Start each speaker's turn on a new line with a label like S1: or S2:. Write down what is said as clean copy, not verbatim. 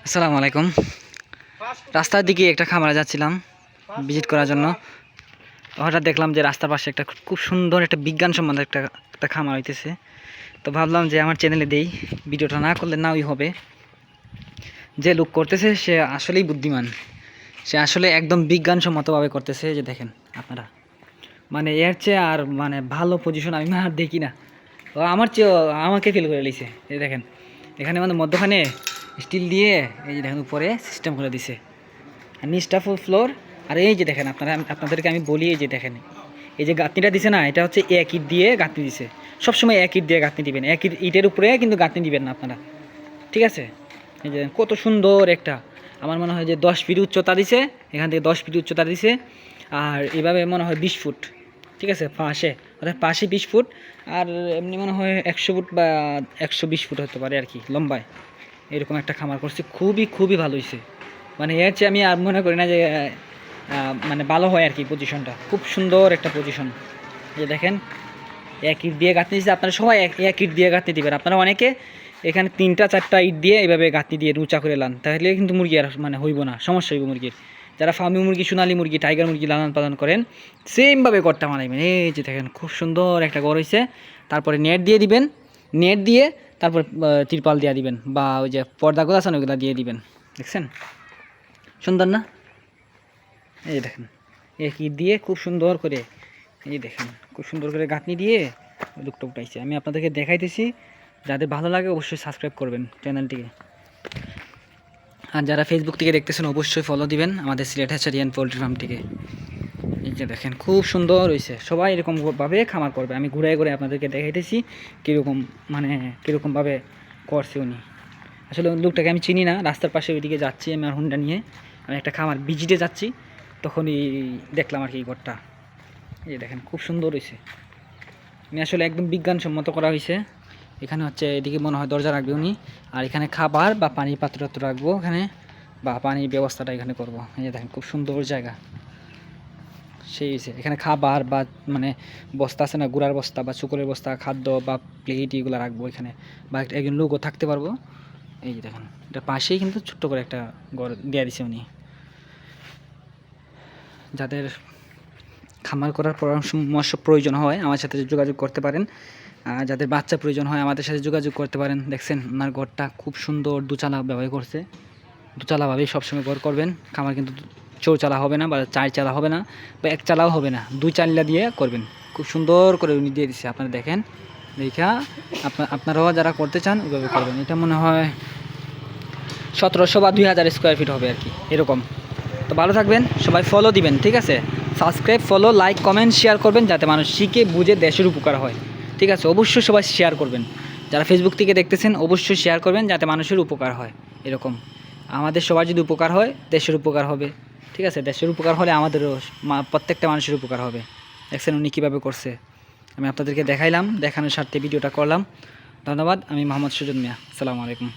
S1: আসসালামু আলাইকুম। রাস্তার দিকে একটা খামারে যাচ্ছিলাম ভিজিট করার জন্য। হঠাৎ দেখলাম যে রাস্তার পাশে একটা খুব সুন্দর একটা বিজ্ঞানসম্মত একটা খামার হইতেছে। তো ভাবলাম যে আমার চ্যানেলে দেই, ভিডিওটা না করলে নাওই হবে। যে লোক করতেছে সে আসলেই বুদ্ধিমান, সে আসলে একদম বিজ্ঞানসম্মতভাবে করতেছে। যে দেখেন আপনারা, মানে এর চেয়ে আর মানে ভালো পজিশন আমি আর দেখি না। ও আমার চেয়েও আমাকে ফিল করে লিছে। এই দেখেন এখানে মানে মধ্যখানে স্টিল দিয়ে এই যে দেখেন উপরে সিস্টেম করে দিছে, আর নিচটা ফুল ফ্লোর। আর এই যে দেখেন আপনাদেরকে আমি বলি, এই যে দেখেন এই যে গাঁথনিটা দিছে না, এটা হচ্ছে এক ইট দিয়ে গাঁথনি দিছে। সবসময় এক ইট দিয়ে গাঁথনি দিবেন, এক ইটের উপরে কিন্তু গাঁথনি দিবেন না আপনারা, ঠিক আছে? এই যে কত সুন্দর একটা, আমার মনে হয় যে 10 ফিট উচ্চতা দিছে, এখান থেকে 10 ফিট উচ্চতা দিছে। আর এভাবে মনে হয় 20 ফুট, ঠিক আছে, পাশে অর্থাৎ পাশে 20 ফুট। আর এমনি মনে হয় 100 ফুট বা 120 ফুট হতে পারে আর কি লম্বায়। এরকম একটা খামার করছে, খুবই খুবই ভালো হয়েছে। মানে এর চেয়ে আমি আর মনে করি না যে মানে ভালো হয় আর কি। পজিশনটা খুব সুন্দর একটা পজিশন। যে দেখেন এক ইট দিয়ে গাঁথনি দিচ্ছে, আপনারা সবাই এক ইট দিয়ে গাঁথনি দিবেন। আপনারা অনেকে এখানে 3টা 4টা ইট দিয়ে এইভাবে গাঁথনি দিয়ে উঁচা করে লান, তাহলে কিন্তু মুরগি আর মানে হইব না, সমস্যা হইব মুরগির। যারা ফার্মি মুরগি, সোনালী মুরগি, টাইগার মুরগি লালন পালন করেন, সেমভাবে গড়টা বানাইবেন। এই যে দেখেন খুব সুন্দর একটা ঘর হয়েছে। তারপরে নেট দিয়ে দিবেন, নেট দিয়ে তারপর তিরপাল দিয়ে দিবেন, বা ওই যে পর্দাগুলো আছে না ওইগুলো দিয়ে দিবেন। দেখছেন সুন্দর না? এই দেখেন এক ইট দিয়ে খুব সুন্দর করে, এই দেখেন খুব সুন্দর করে গাঁথনি দিয়ে লুকটা উঠাইছে। আমি আপনাদেরকে দেখাইতেছি, যাদের ভালো লাগে অবশ্যই সাবস্ক্রাইব করবেন চ্যানেলটিকে। আর যারা ফেসবুক থেকে দেখতেছেন অবশ্যই ফলো দিবেন আমাদের সিলেট হ্যাচারি অ্যান্ড পোল্ট্রি ফার্মটিকে। এই যে দেখেন খুব সুন্দর হয়েছে, সবাই এরকমভাবে খামার করবে। আমি ঘুরে ঘুরে আপনাদেরকে দেখাইতেছি কীরকম, মানে কীরকমভাবে করছে উনি। আসলে লোকটাকে আমি চিনি না, রাস্তার পাশে ওইদিকে যাচ্ছি আমি আর হুন্ডা নিয়ে, আমি একটা খামার ভিজিটে যাচ্ছি, তখনই দেখলাম আর কি এই ঘরটা। এই দেখেন খুব সুন্দর হয়েছে, মানে আসলে একদম বিজ্ঞানসম্মত করা হয়েছে। এখানে হচ্ছে এদিকে মনে হয় দরজা রাখবে উনি, আর এখানে খাবার বা পানির পাত্র রাখবো এখানে, বা পানির ব্যবস্থাটা এখানে করব। এই যে দেখেন খুব সুন্দর জায়গা, সেই হয়েছে। এখানে খাবার বা মানে বস্তা আছে না, গুড়ার বস্তা বা শুকরের বস্তা, খাদ্য বা প্লেট এগুলো রাখবো এখানে, বা একজন লোকও থাকতে পারবো। এই যে দেখেন এটা পাশেই কিন্তু ছোট্ট করে একটা ঘর দেওয়া দিছে উনি। যাদের খামার করার পরামর্শ প্রয়োজন হয় আমার সাথে যোগাযোগ করতে পারেন। যাদের বাচ্চা প্রয়োজন হয় আমাদের সাথে যোগাযোগ করতে পারেন। দেখছেন ওনার ঘরটা খুব সুন্দর, দুচালা ব্যবহার করছে। দুচালাভাবেই সবসময় ঘর করবেন। খামার কিন্তু চৌচালা হবে না, বা 4 চালা হবে না, বা 1 চালাও হবে না, 2 চালা দিয়ে করবেন। খুব সুন্দর করে উনি দিয়ে দিচ্ছে, আপনারা দেখেন। দেখা আপনারাও যারা করতে চান ওইভাবে করবেন। এটা মনে হয় 1700 বা 2000 স্কোয়ার ফিট হবে আর কি এরকম। তো ভালো থাকবেন, সবাই ফলো দিবেন, ঠিক আছে? Subscribe, follow, like, comment, share করবেন, যাতে মানুষ শিখে বুঝে দেশের উপকার হয়, ঠিক আছে? অবশ্যই সবাই শেয়ার করবেন। যারা ফেসবুক থেকে দেখতেছেন অবশ্যই শেয়ার করবেন, যাতে মানুষের উপকার হয়। এরকম আমাদের সবার যদি উপকার হয় দেশের উপকার হবে, ঠিক আছে? দেশের উপকার হলে আমাদেরও প্রত্যেকটা মানুষের উপকার হবে। দেখছেন উনি কীভাবে করছে, আমি আপনাদেরকে দেখাইলাম, দেখানোর স্বার্থে ভিডিওটা করলাম। ধন্যবাদ। আমি মোহাম্মদ সুজন মিয়া, আসসালামু আলাইকুম।